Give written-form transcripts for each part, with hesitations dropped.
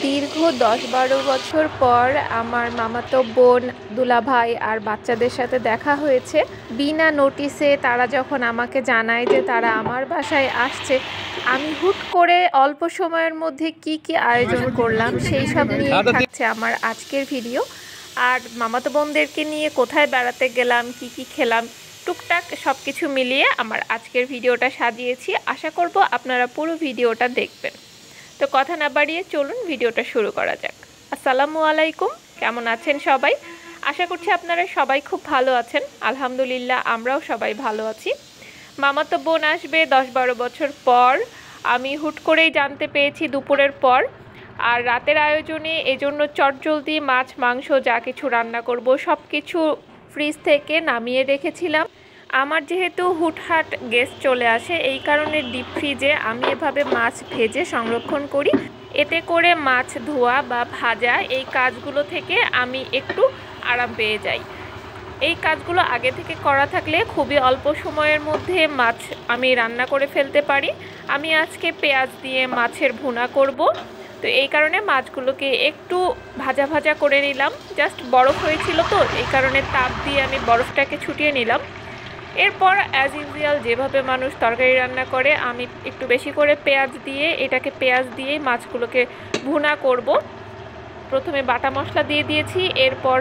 দীর্ঘ ১০-১২ বছর পর আমার মামাতো বোন, দুলাভাই আর বাচ্চাদের সাথে দেখা হয়েছে। বিনা নোটিসে তারা যখন আমাকে জানায় যে তারা আমার বাসায় আসছে, আমি হুট করে অল্প সময়ের মধ্যে কি আয়োজন করলাম সেই সব নিয়ে থাকছে আমার আজকের ভিডিও। আর মামাতো বোনদেরকে নিয়ে কোথায় বেড়াতে গেলাম, কি খেলাম, টুকটাক সব কিছু মিলিয়ে আমার আজকের ভিডিওটা সাজিয়েছি। আশা করব আপনারা পুরো ভিডিওটা দেখবেন। তো কথা না বাড়িয়ে চলুন ভিডিওটা শুরু করা যাক। আসসালামু আলাইকুম, কেমন আছেন সবাই? আশা করছি আপনারা সবাই খুব ভালো আছেন। আলহামদুলিল্লাহ, আমরাও সবাই ভালো আছি। মামাতো বোন আসবে 10-12 বছর পর। আমি হুট করেই জানতে পেয়েছি দুপুরের পর। আর রাতের আয়োজনে এজন্য চটজলদি মাছ মাংস যা কিছু রান্না করব সব কিছু ফ্রিজ থেকে নামিয়ে রেখেছিলাম। আমার যেহেতু হুটহাট গেস্ট চলে আসে, এই কারণে ডিপ ফ্রিজে আমি এভাবে মাছ ভেজে সংরক্ষণ করি। এতে করে মাছ ধোয়া বা ভাজা এই কাজগুলো থেকে আমি একটু আরাম পেয়ে যাই। এই কাজগুলো আগে থেকে করা থাকলে খুবই অল্প সময়ের মধ্যে মাছ আমি রান্না করে ফেলতে পারি। আমি আজকে পেঁয়াজ দিয়ে মাছের ভুনা করব। তো এই কারণে মাছগুলোকে একটু ভাজা করে নিলাম। জাস্ট বরফ হয়েছিল তো, এই কারণে তাপ দিয়ে আমি বরফটাকে ছুটিয়ে নিলাম। এরপর অ্যাজ ইউজুয়াল যেভাবে মানুষ তরকারি রান্না করে, আমি একটু বেশি করে পেঁয়াজ দিয়ে পেঁয়াজ দিয়ে মাছগুলোকে ভুনা করব। প্রথমে বাটা মশলা দিয়ে দিয়েছি, এরপর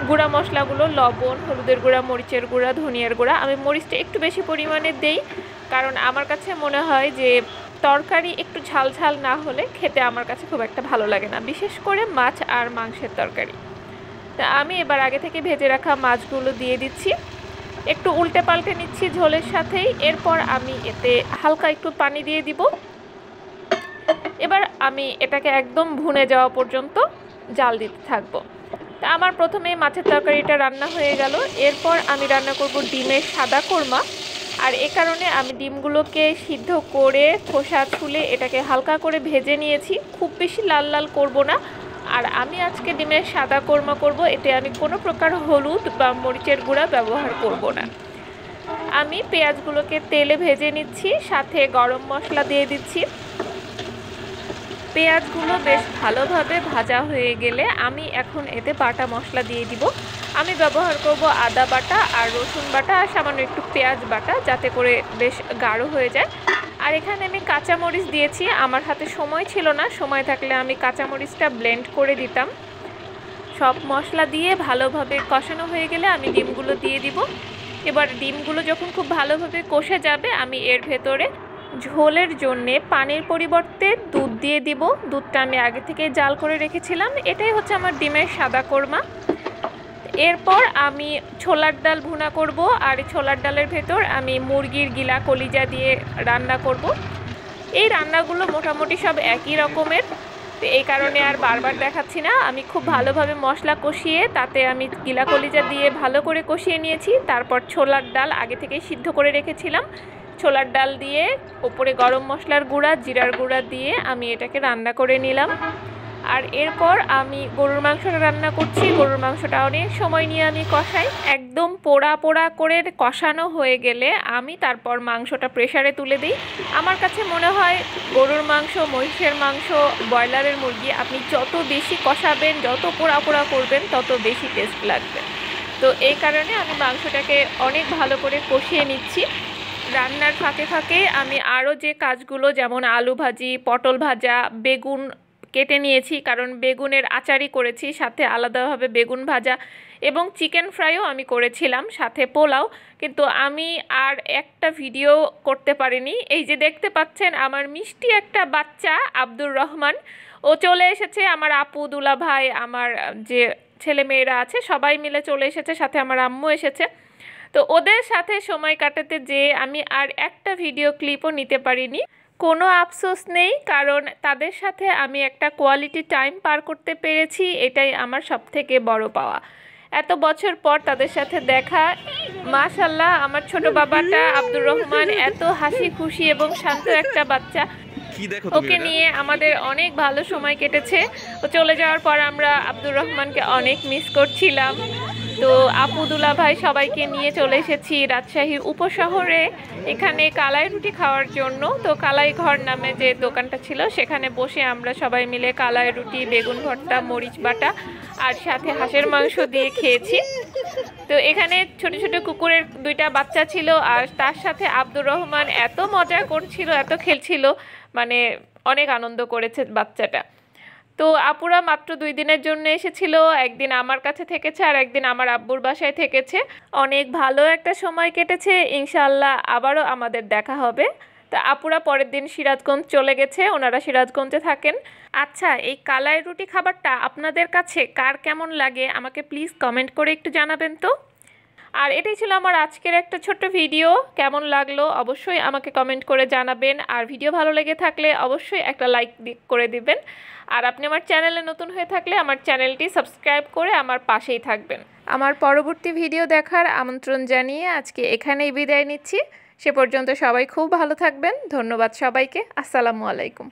গুঁড়া মশলাগুলো লবণ, হলুদের গুঁড়া, মরিচের গুঁড়া, ধনিয়ার গুঁড়া। আমি মরিচটা একটু বেশি পরিমাণে দেই, কারণ আমার কাছে মনে হয় যে তরকারি একটু ঝাল না হলে খেতে আমার কাছে খুব একটা ভালো লাগে না, বিশেষ করে মাছ আর মাংসের তরকারি। তা আমি এবার আগে থেকে ভেজে রাখা মাছগুলো দিয়ে দিচ্ছি, একটু উল্টে পাল্টে নিচ্ছি ঝোলের সাথেই। এরপর আমি এতে হালকা একটু পানি দিয়ে দিব। এবার আমি এটাকে একদম ভুনে যাওয়া পর্যন্ত জাল দিতে থাকবো। তা আমার প্রথমে মাছের তরকারিটা রান্না হয়ে গেল। এরপর আমি রান্না করব ডিমের সাদা কোরমা। আর এ কারণে আমি ডিমগুলোকে সিদ্ধ করে খোসা ছুলে এটাকে হালকা করে ভেজে নিয়েছি, খুব বেশি লাল করব না। আর আমি আজকে ডিমের সাদা কোরমা করব, এতে আমি কোনো প্রকার হলুদ বা মরিচের গুঁড়া ব্যবহার করব না। আমি পেঁয়াজগুলোকে তেলে ভেজে নিচ্ছি, সাথে গরম মশলা দিয়ে দিচ্ছি। পেঁয়াজগুলো বেশ ভালোভাবে ভাজা হয়ে গেলে আমি এখন এতে বাটা মশলা দিয়ে দিব। আমি ব্যবহার করব আদা বাটা আর রসুন বাটা আর সামান্য একটু পেঁয়াজ বাটা, যাতে করে বেশ গাঢ় হয়ে যায়। আর এখানে আমি কাঁচামরিচ দিয়েছি, আমার হাতে সময় ছিল না, সময় থাকলে আমি কাঁচামরিচটা ব্লেন্ড করে দিতাম। সব মশলা দিয়ে ভালোভাবে কষানো হয়ে গেলে আমি ডিমগুলো দিয়ে দিব। এবার ডিমগুলো যখন খুব ভালোভাবে কষে যাবে, আমি এর ভেতরে ঝোলের জন্যে পানির পরিবর্তে দুধ দিয়ে দিব। দুধটা আমি আগে থেকে জাল করে রেখেছিলাম। এটাই হচ্ছে আমার ডিমের সাদা কোরমা। এরপর আমি ছোলার ডাল ভুনা করব, আর ছোলার ডালের ভেতর আমি মুরগির গিলা কলিজা দিয়ে রান্না করব। এই রান্নাগুলো মোটামুটি সব একই রকমের, তো এই কারণে আর বারবার দেখাচ্ছি না। আমি খুব ভালোভাবে মশলা কষিয়ে তাতে আমি গিলা কলিজা দিয়ে ভালো করে কষিয়ে নিয়েছি। তারপর ছোলার ডাল আগে থেকে সিদ্ধ করে রেখেছিলাম, ছোলার ডাল দিয়ে ওপরে গরম মশলার গুঁড়া, জিরার গুঁড়া দিয়ে আমি এটাকে রান্না করে নিলাম। আর এরপর আমি গরুর মাংসটা রান্না করছি। গরুর মাংসটা অনেক সময় নিয়ে আমি কষাই, একদম পোড়া করে কষানো হয়ে গেলে আমি তারপর মাংসটা প্রেসারে তুলে দিই। আমার কাছে মনে হয় গরুর মাংস, মহিষের মাংস, ব্রয়লারের মুরগি আপনি যত বেশি কষাবেন, যত পোড়া করবেন, তত বেশি টেস্ট লাগবে। তো এই কারণে আমি মাংসটাকে অনেক ভালো করে কষিয়ে নিচ্ছি। রান্নার ফাঁকে আমি আরও যে কাজগুলো, যেমন আলু ভাজি, পটল ভাজা, বেগুন কেটে নিয়েছি, কারণ বেগুনের আচারই করেছি, সাথে আলাদাভাবে বেগুন ভাজা এবং চিকেন ফ্রাইও আমি করেছিলাম, সাথে পোলাও। কিন্তু আমি আর একটা ভিডিও করতে পারিনি। এই যে দেখতে পাচ্ছেন আমার মিষ্টি একটা বাচ্চা আব্দুর রহমান, ও চলে এসেছে। আমার আপু, দুলা ভাই, আমার যে ছেলে মেয়েরা আছে সবাই মিলে চলে এসেছে, সাথে আমার আম্মু এসেছে। তো ওদের সাথে সময় কাটাতে যেয়ে আমি আর একটা ভিডিও ক্লিপও নিতে পারিনি। কোনো আফসোস নেই, কারণ তাদের সাথে আমি একটা কোয়ালিটি টাইম পার করতে পেরেছি, এটাই আমার সবথেকে বড় পাওয়া। এত বছর পর তাদের সাথে দেখা, মাশাআল্লাহ আমার ছোট বাবাটা আব্দুর রহমান এত হাসি খুশি এবং শান্ত একটা বাচ্চা। ওকে নিয়ে আমাদের অনেক ভালো সময় কেটেছে। ও চলে যাওয়ার পর আমরা আব্দুর রহমানকে অনেক মিস করছিলাম। তো আপু দুলাভাই সবাইকে নিয়ে চলে এসেছি রাজশাহীর উপশহরে এখানে কালাই রুটি খাওয়ার জন্য। তো কালাই ঘর নামে যে দোকানটা ছিল সেখানে বসে আমরা সবাই মিলে কালাই রুটি, বেগুন ভর্তা, মরিচ বাটা আর সাথে হাঁসের মাংস দিয়ে খেয়েছি। তো এখানে ছোট ছোট কুকুরের 2টা বাচ্চা ছিল আর তার সাথে আব্দুর রহমান এত মজা করছিল, এত খেলছিল, মানে অনেক আনন্দ করেছে বাচ্চাটা। তো আপুরা মাত্র 2 দিনের জন্য এসেছিল, একদিন আমার কাছে থেকেছে আর একদিন আমার আব্বুর বাসায় থেকেছে। অনেক ভালো একটা সময় কেটেছে, ইনশাআল্লাহ আবারও আমাদের দেখা হবে। তা আপুরা পরের দিন সিরাজগঞ্জ চলে গেছে, ওনারা সিরাজগঞ্জে থাকেন। আচ্ছা, এই কালাই রুটি খাবারটা আপনাদের কাছে কার কেমন লাগে আমাকে প্লিজ কমেন্ট করে একটু জানাবেন তো। আর এটাই ছিল আমার আজকের একটা ছোট্ট ভিডিও। কেমন লাগলো অবশ্যই আমাকে কমেন্ট করে জানাবেন, আর ভিডিও ভালো লেগে থাকলে অবশ্যই একটা লাইক করে দিবেন। আর আপনি আমার চ্যানেলে নতুন হয়ে থাকলে আমার চ্যানেলটি সাবস্ক্রাইব করে আমার পাশেই থাকবেন। আমার পরবর্তী ভিডিও দেখার আমন্ত্রণ জানিয়ে আজকে এখানেই বিদায় নিচ্ছি। সে পর্যন্ত সবাই খুব ভালো থাকবেন। ধন্যবাদ সবাইকে। আসসালামু আলাইকুম।